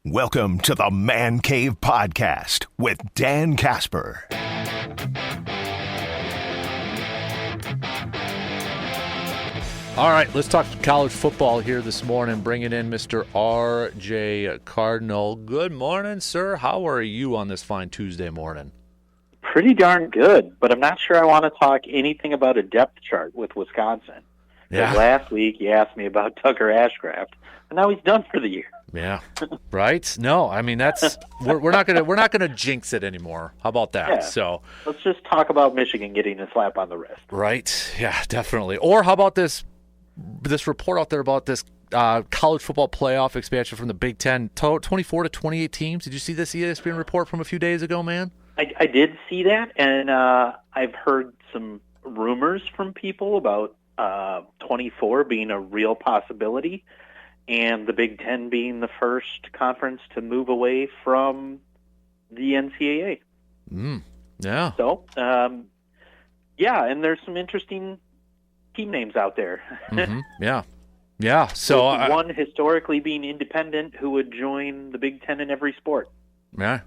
Welcome to the Man Cave Podcast with Dan Casper. All right, let's talk college football here this morning. Bringing in Mr. R.J. Cardinal. Good morning, sir. How are you on this fine Tuesday morning? Pretty darn good, but I'm not sure I want to talk anything about a depth chart with Wisconsin. Yeah. Last week you asked me about Tucker Ashcraft, and now he's done for the year. Yeah, right. No, I mean that's we're not gonna jinx it anymore. How about that? Yeah. So let's just talk about Michigan getting a slap on the wrist. Right. Yeah, definitely. Or how about this report out there about this college football playoff expansion from the Big Ten, 24 to 28 teams. Did you see this ESPN report from a few days ago, man? I did see that, and I've heard some rumors from people about 24 being a real possibility, and the Big Ten being the first conference to move away from the NCAA. Yeah. So, yeah, and there's some interesting team names out there. Yeah. Yeah. So one historically being independent who would join the Big Ten in every sport. Yeah.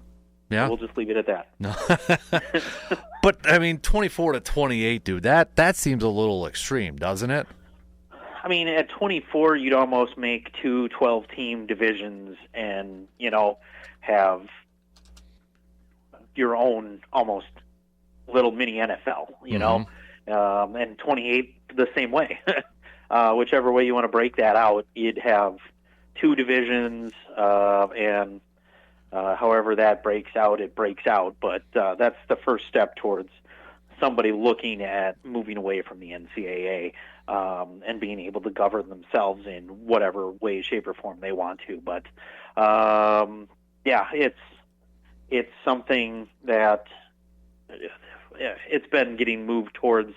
Yeah. We'll just leave it at that. No. But I mean, 24 to 28, dude. That seems a little extreme, doesn't it? I mean, at 24, you'd almost make two 12-team divisions and, have your own almost little mini NFL, and 28 the same way. Whichever way you want to break that out, you'd have two divisions, and however that breaks out, it breaks out. But that's the first step towards somebody looking at moving away from the NCAA and being able to govern themselves in whatever way, shape, or form they want to. But yeah, it's something that it's been getting moved towards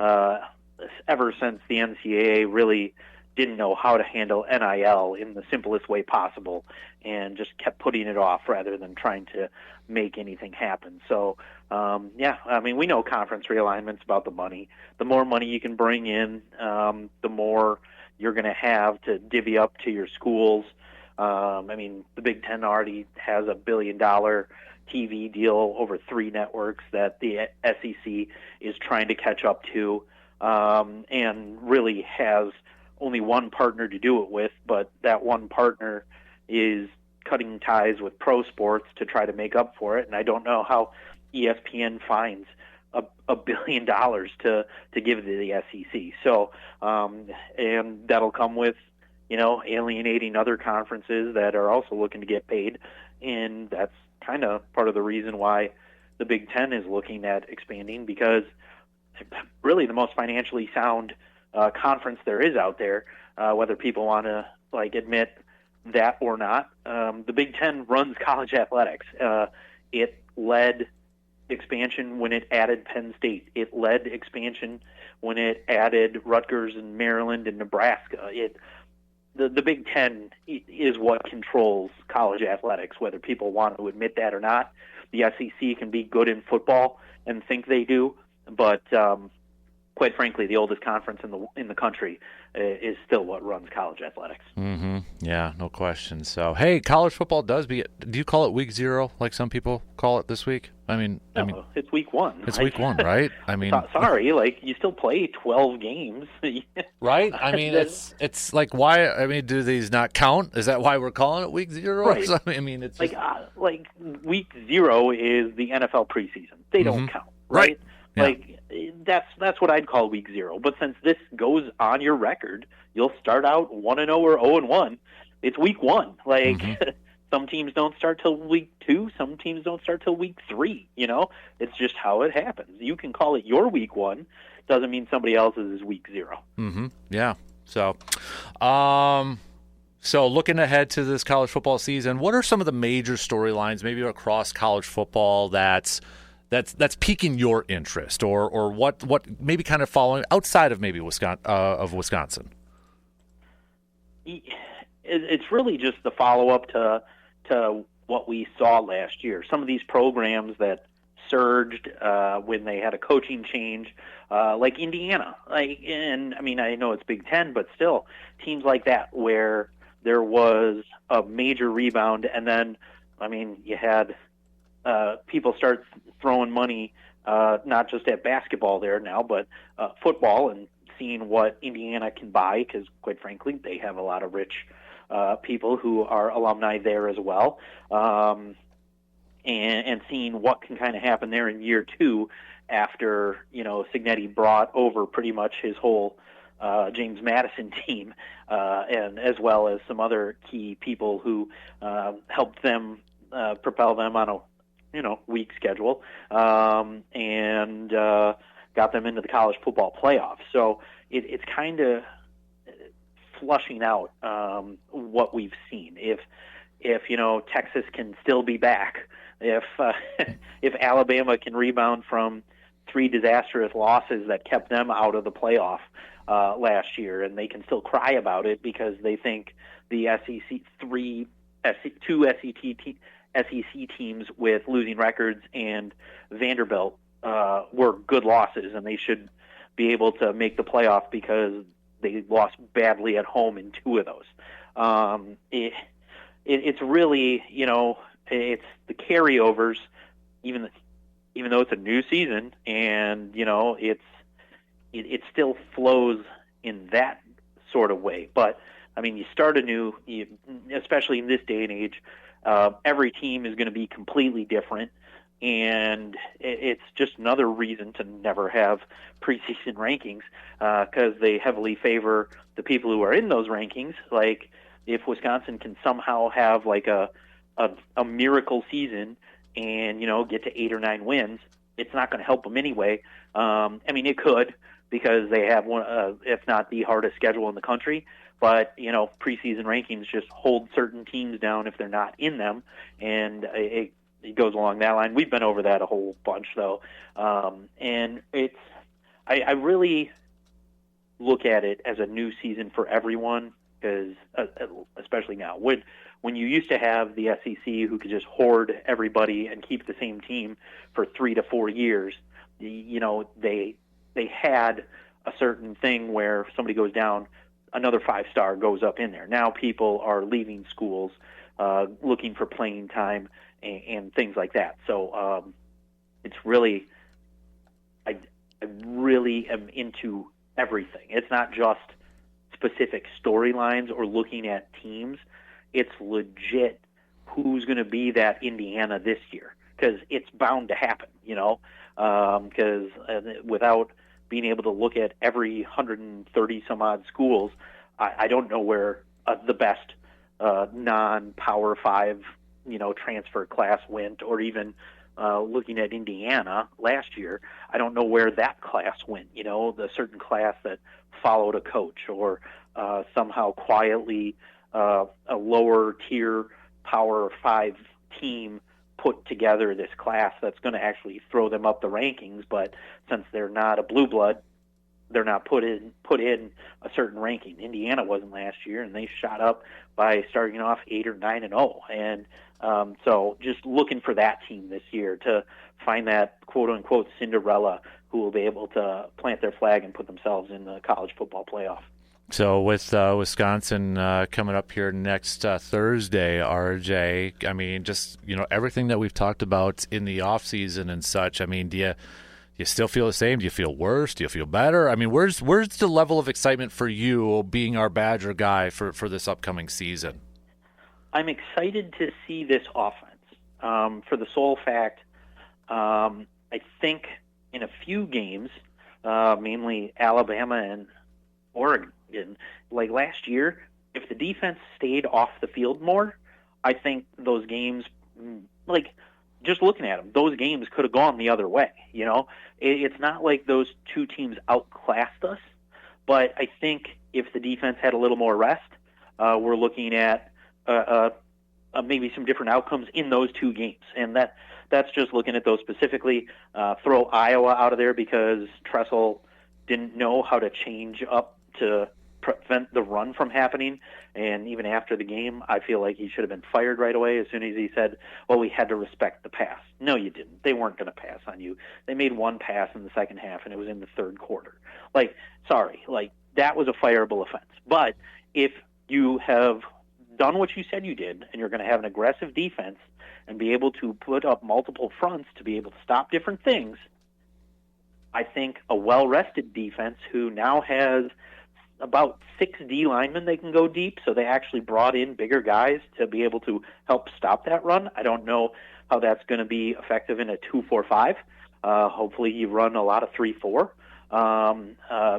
ever since the NCAA really didn't know how to handle NIL in the simplest way possible and just kept putting it off rather than trying to make anything happen. So, yeah, I mean, we know conference realignment's about the money. The more money you can bring in, the more you're going to have to divvy up to your schools. I mean, the Big Ten already has $1 billion TV deal over 3 networks that the SEC is trying to catch up to, and really has only one partner to do it with, but that one partner is cutting ties with pro sports to try to make up for it. And I don't know how ESPN finds $1 billion to give to the SEC. So, and that'll come with, alienating other conferences that are also looking to get paid. And that's kind of part of the reason why the Big Ten is looking at expanding, because really the most financially sound conference there is out there, whether people want to admit that or not. The Big Ten runs college athletics. It led expansion when it added Penn State. It led expansion when it added Rutgers and Maryland and Nebraska. The Big Ten is what controls college athletics, whether people want to admit that or not. The SEC can be good in football and think they do, but quite frankly, the oldest conference in the country is still what runs college athletics. Yeah, no question. So, hey, college football do you call it week 0 like some people call it this week? I mean, it's week 1. It's week 1, right? I mean, sorry, you still play 12 games, right? I mean, it's like, why? I mean, do these not count? Is that why we're calling it week 0? Right. I mean, it's like week 0 is the NFL preseason. They don't count, right? Yeah. That's what I'd call week 0. But since this goes on your record, you'll start out 1-0 or 0-1. It's week 1. Some teams don't start till week 2. Some teams don't start till week 3. It's just how it happens. You can call it your week 1. Doesn't mean somebody else's is week 0. Yeah. So, so looking ahead to this college football season, what are some of the major storylines, maybe across college football, that's piquing your interest, or what maybe kind of following outside of maybe Wisconsin? It's really just the follow-up to what we saw last year. Some of these programs that surged when they had a coaching change, like Indiana. And I mean, I know it's Big Ten, but still, teams like that where there was a major rebound, and then, I mean, you had people start throwing money, not just at basketball there now, but football, and seeing what Indiana can buy, because quite frankly, they have a lot of rich people who are alumni there as well, and seeing what can kind of happen there in year two after, Cignetti brought over pretty much his whole James Madison team, and as well as some other key people who helped them propel them on a week schedule, and got them into the college football playoffs. So it's kind of flushing out what we've seen. If Texas can still be back, if Alabama can rebound from 3 disastrous losses that kept them out of the playoff last year, and they can still cry about it because they think the two SEC teams with losing records and Vanderbilt were good losses, and they should be able to make the playoff because they lost badly at home in 2 of those. It's really, it's the carryovers, even though it's a new season, and it still flows in that sort of way. But I mean, you start anew, especially in this day and age. Every team is going to be completely different, and it's just another reason to never have preseason rankings, because they heavily favor the people who are in those rankings. Like, if Wisconsin can somehow have like a miracle season and get to 8 or 9 wins, it's not going to help them anyway. I mean, it could, because they have one, if not the hardest schedule in the country. But preseason rankings just hold certain teams down if they're not in them, and it goes along that line. We've been over that a whole bunch, though, and I really look at it as a new season for everyone, because especially now, when you used to have the SEC who could just hoard everybody and keep the same team for 3 to 4 years, they had a certain thing where if somebody goes down, another 5-star goes up in there. Now people are leaving schools, looking for playing time and things like that. So it's really, I really am into everything. It's not just specific storylines or looking at teams. It's legit who's going to be that Indiana this year, because it's bound to happen, because without being able to look at every 130 some odd schools, I don't know where the best non-Power 5, transfer class went, or even looking at Indiana last year, I don't know where that class went, the certain class that followed a coach, or somehow quietly a lower tier Power 5 team put together this class that's going to actually throw them up the rankings, but since they're not a blue blood, they're not put in a certain ranking. Indiana wasn't last year, and they shot up by starting off 8 or 9-0. And so just looking for that team this year to find that quote-unquote Cinderella who will be able to plant their flag and put themselves in the college football playoff. So with Wisconsin coming up here next Thursday, RJ, I mean, just, everything that we've talked about in the offseason and such, I mean, do you still feel the same? Do you feel worse? Do you feel better? I mean, where's the level of excitement for you being our Badger guy for this upcoming season? I'm excited to see this offense for the sole fact I think in a few games, mainly Alabama and Oregon, like last year, if the defense stayed off the field more, I think those games, like just looking at them, those games could have gone the other way. It's not like those two teams outclassed us, but I think if the defense had a little more rest, we're looking at maybe some different outcomes in those 2 games. And that's just looking at those specifically. Throw Iowa out of there because Tressel didn't know how to change up to prevent the run from happening. And even after the game, I feel like he should have been fired right away as soon as he said, well, we had to respect the pass. No, you didn't. They weren't going to pass on you. They made 1 pass in the second half, and it was in the 3rd quarter. Sorry, that was a fireable offense. But if you have done what you said you did, and you're going to have an aggressive defense and be able to put up multiple fronts to be able to stop different things, I think a well-rested defense who now has about 6 D linemen they can go deep, so they actually brought in bigger guys to be able to help stop that run. I don't know how that's going to be effective in a 2-4-5. Hopefully you run a lot of 3-4,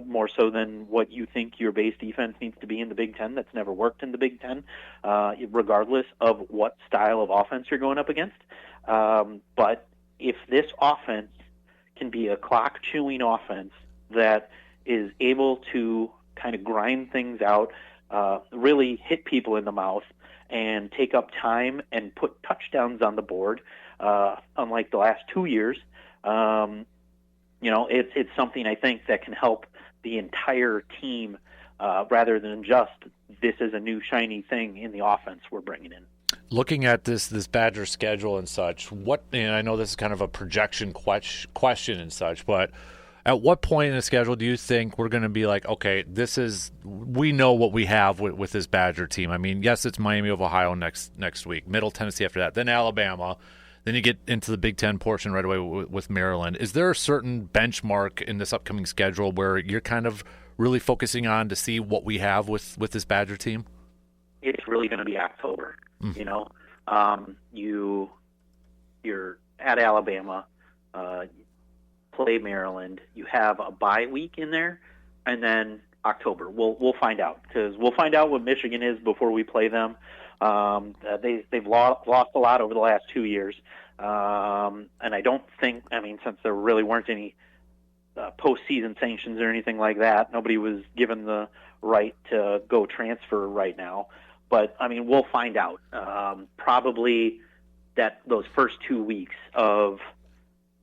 more so than what you think your base defense needs to be in the Big Ten. That's never worked in the Big Ten, regardless of what style of offense you're going up against. But if this offense can be a clock-chewing offense that is able to kind of grind things out, really hit people in the mouth, and take up time and put touchdowns on the board, unlike the last 2 years, it's something I think that can help the entire team, rather than just this is a new shiny thing in the offense we're bringing in. Looking at this Badger schedule and such, and I know this is kind of a projection question and such, but at what point in the schedule do you think we're going to be like, okay, we know what we have with this Badger team? I mean, yes, it's Miami of Ohio next week, Middle Tennessee after that, then Alabama, then you get into the Big Ten portion right away with Maryland. Is there a certain benchmark in this upcoming schedule where you're kind of really focusing on to see what we have with this Badger team? It's really going to be October. You're at Alabama, play Maryland. You have a bye week in there, and then October. We'll find out, because we'll find out what Michigan is before we play them. They've lost a lot over the last 2 years, and I don't think. I mean, since there really weren't any postseason sanctions or anything like that, nobody was given the right to go transfer right now. But I mean, we'll find out. Probably that those first 2 weeks of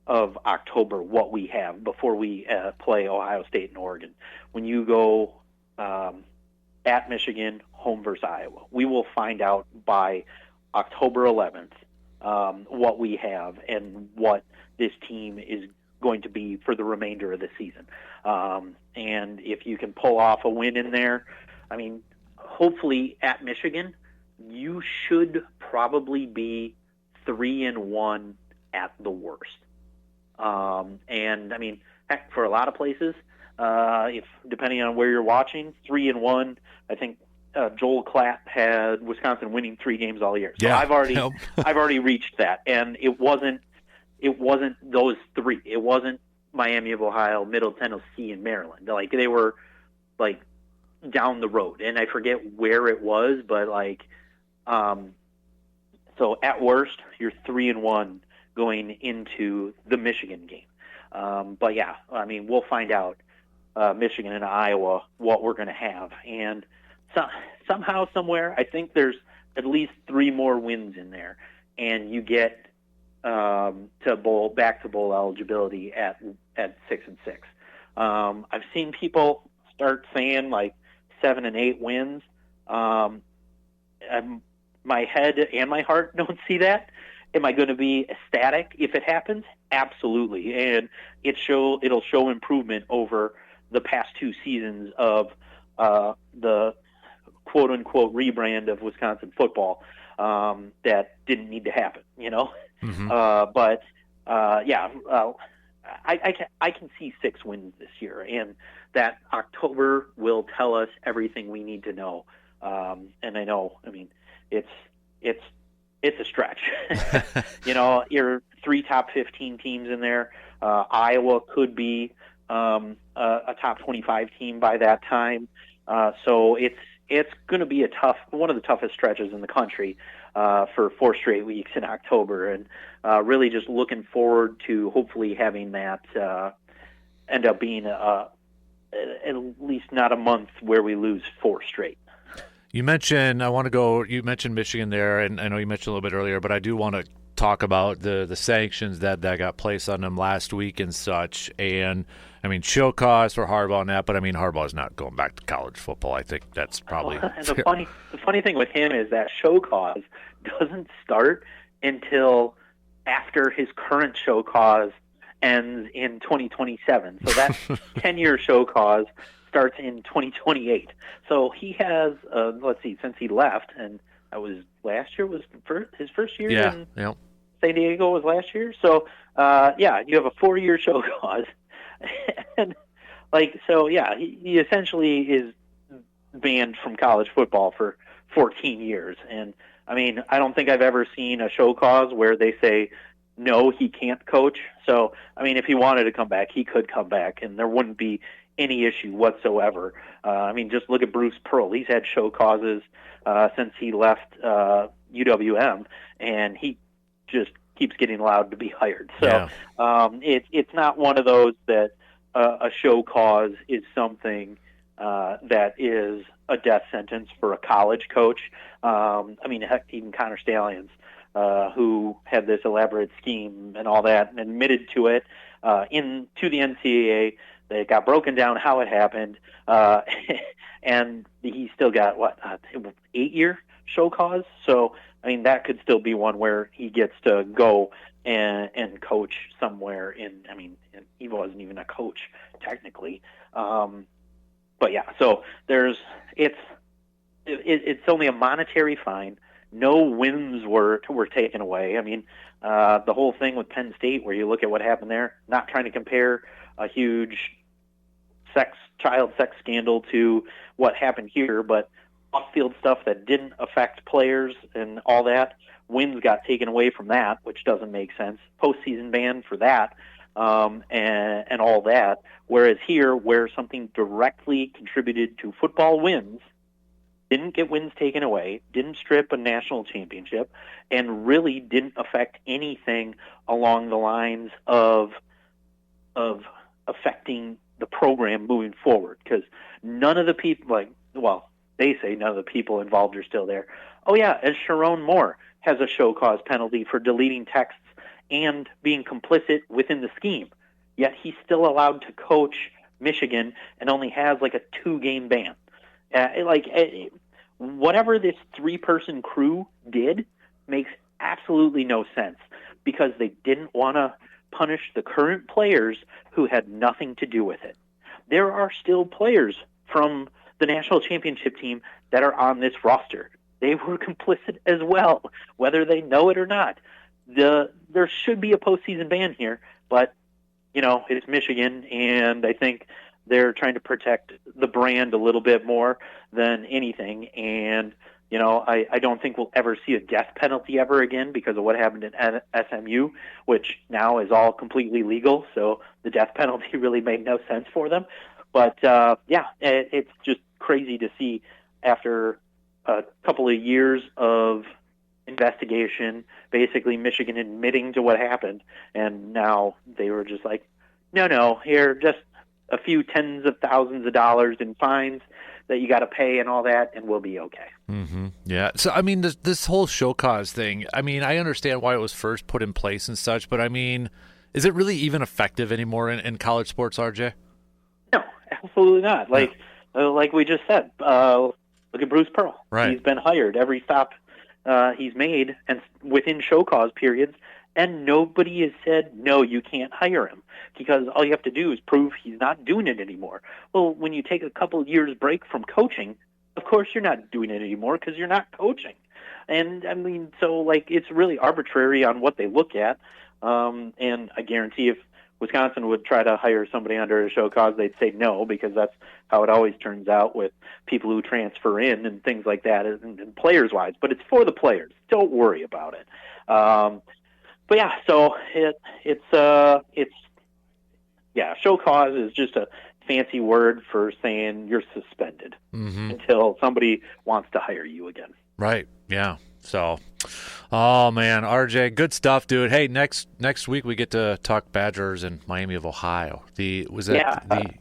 October, what we have before we play Ohio State and Oregon. When you go at Michigan, home versus Iowa, we will find out by October 11th what we have and what this team is going to be for the remainder of the season. And if you can pull off a win in there, I mean, hopefully at Michigan, you should probably be 3-1 at the worst. And I mean, heck, for a lot of places, if depending on where you're watching, 3-1, I think Joel Klatt had Wisconsin winning 3 games all year. So yeah. I've already reached that, and it wasn't those 3. It wasn't Miami of Ohio, Middle Tennessee, and Maryland. Like, they were like down the road, and I forget where it was, but so at worst, you're 3-1 going into the Michigan game. But yeah, I mean, we'll find out Michigan and Iowa what we're going to have, and somehow, somewhere, I think there's at least 3 more wins in there, and you get back to bowl eligibility at 6-6. I've seen people start saying like 7 and 8 wins. My head and my heart don't see that. Am I going to be ecstatic if it happens? Absolutely, and it'll show improvement over the past 2 seasons of the quote unquote rebrand of Wisconsin football that didn't need to happen. Mm-hmm. I can see 6 wins this year, and that October will tell us everything we need to know. And I know, I mean, it's a stretch. You're 3 top 15 teams in there. Iowa could be a top 25 team by that time. So it's going to be one of the toughest stretches in the country for 4 straight weeks in October, and really just looking forward to hopefully having that end up being at least not a month where we lose 4 straight. You mentioned Michigan there, and I know you mentioned a little bit earlier, but I do want to talk about the sanctions that got placed on them last week and such. And I mean, show cause for Harbaugh and that, but I mean, Harbaugh's not going back to college football. I think that's probably and the funny thing with him is that show cause doesn't start until after his current show cause ends in 2027. So that 10-year show cause starts in 2028. So he has, since he left, and that was last year, was his first year Yeah. in Yeah. San Diego was last year. So, you have a 4-year show cause. And, he essentially is banned from college football for 14 years. And, I mean, I don't think I've ever seen a show cause where they say, no, he can't coach. So, I mean, if he wanted to come back, he could come back, and there wouldn't be any issue whatsoever. I mean, just look at Bruce Pearl. He's had show causes since he left UWM, and he just keeps getting allowed to be hired. So it's not one of those that a show cause is something that is a death sentence for a college coach. I mean, heck, even Connor Stallions, who had this elaborate scheme and all that, and admitted to it to the NCAA. They got broken down how it happened, and he still got 8-year show cause. So I mean, that could still be one where he gets to go and coach somewhere and he wasn't even a coach technically. But yeah, so it's only a monetary fine. No wins were taken away. I mean, the whole thing with Penn State, where you look at what happened there, not trying to compare a huge child sex scandal to what happened here, but off-field stuff that didn't affect players and all that, wins got taken away from that, which doesn't make sense. Postseason ban for that, and all that. Whereas here, where something directly contributed to football wins, didn't get wins taken away, didn't strip a national championship, and really didn't affect anything along the lines of affecting the program moving forward. Because none of the people, they say none of the people involved are still there. Oh yeah, as Sharon Moore has a show cause penalty for deleting texts and being complicit within the scheme. Yet he's still allowed to coach Michigan and only has a 2-game ban. Whatever this 3-person crew did makes absolutely no sense, because they didn't want to punish the current players who had nothing to do with it. There are still players from the national championship team that are on this roster. They were complicit as well, whether they know it or not. There should be a postseason ban here, but it's Michigan, and I think they're trying to protect the brand a little bit more than anything. And, I don't think we'll ever see a death penalty ever again because of what happened at SMU, which now is all completely legal. So the death penalty really made no sense for them. But, it's just crazy to see after a couple of years of investigation, basically Michigan admitting to what happened. And now they were just like, no, here, just a few tens of thousands of dollars in fines that you got to pay and all that, and we'll be okay. Mm-hmm. Yeah. So, I mean, this whole show cause thing, I mean, I understand why it was first put in place and such, but I mean, is it really even effective anymore in college sports, RJ? No, absolutely not. Like we just said, look at Bruce Pearl. Right. He's been hired every stop he's made, and within show cause periods, and nobody has said, no, you can't hire him, because all you have to do is prove he's not doing it anymore. Well, when you take a couple of years break from coaching, of course you're not doing it anymore because you're not coaching. And, I mean, so, it's really arbitrary on what they look at. And I guarantee if Wisconsin would try to hire somebody under a show cause, they'd say no, because that's how it always turns out with people who transfer in and things like that, and players-wise. But it's for the players. Don't worry about it. But yeah, so show cause is just a fancy word for saying you're suspended until somebody wants to hire you again. Right. Yeah. So, oh man, RJ, good stuff, dude. Hey, next week we get to talk Badgers in Miami of Ohio. The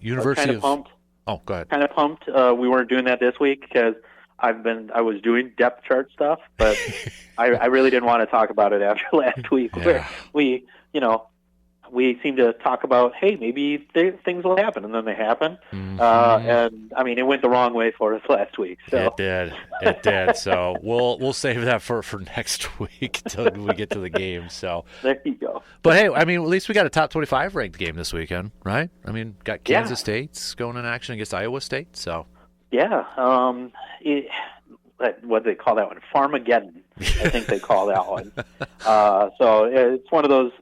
University of? Pumped. Oh, go ahead. Kind of pumped. We weren't doing that this week because I was doing depth chart stuff, but I really didn't want to talk about it after last week, where we seem to talk about, hey, maybe things will happen, and then they happen. And I mean, it went the wrong way for us last week. So. It did. So we'll save that for next week until we get to the game. So there you go. But hey, I mean, at least we got a top 25 ranked game this weekend, right? I mean, got Kansas State's going in action against Iowa State. So yeah, what they call that one, Farmageddon. I think they call that one. So it's one of those,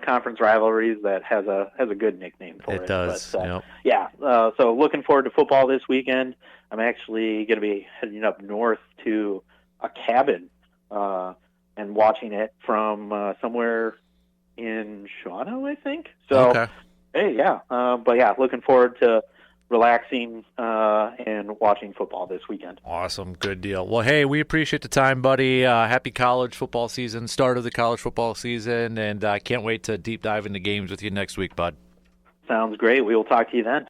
conference rivalries that has a good nickname for it. It does. But, yeah. So looking forward to football this weekend. I'm actually going to be heading up north to a cabin and watching it from somewhere in Shawano, I think. So, Okay. Hey, yeah. But yeah, looking forward to relaxing and watching football this weekend. Awesome. Good deal. Well, hey, we appreciate the time, buddy. Happy college football season, start of the college football season, and I can't wait to deep dive into games with you next week, bud. Sounds great. We will talk to you then.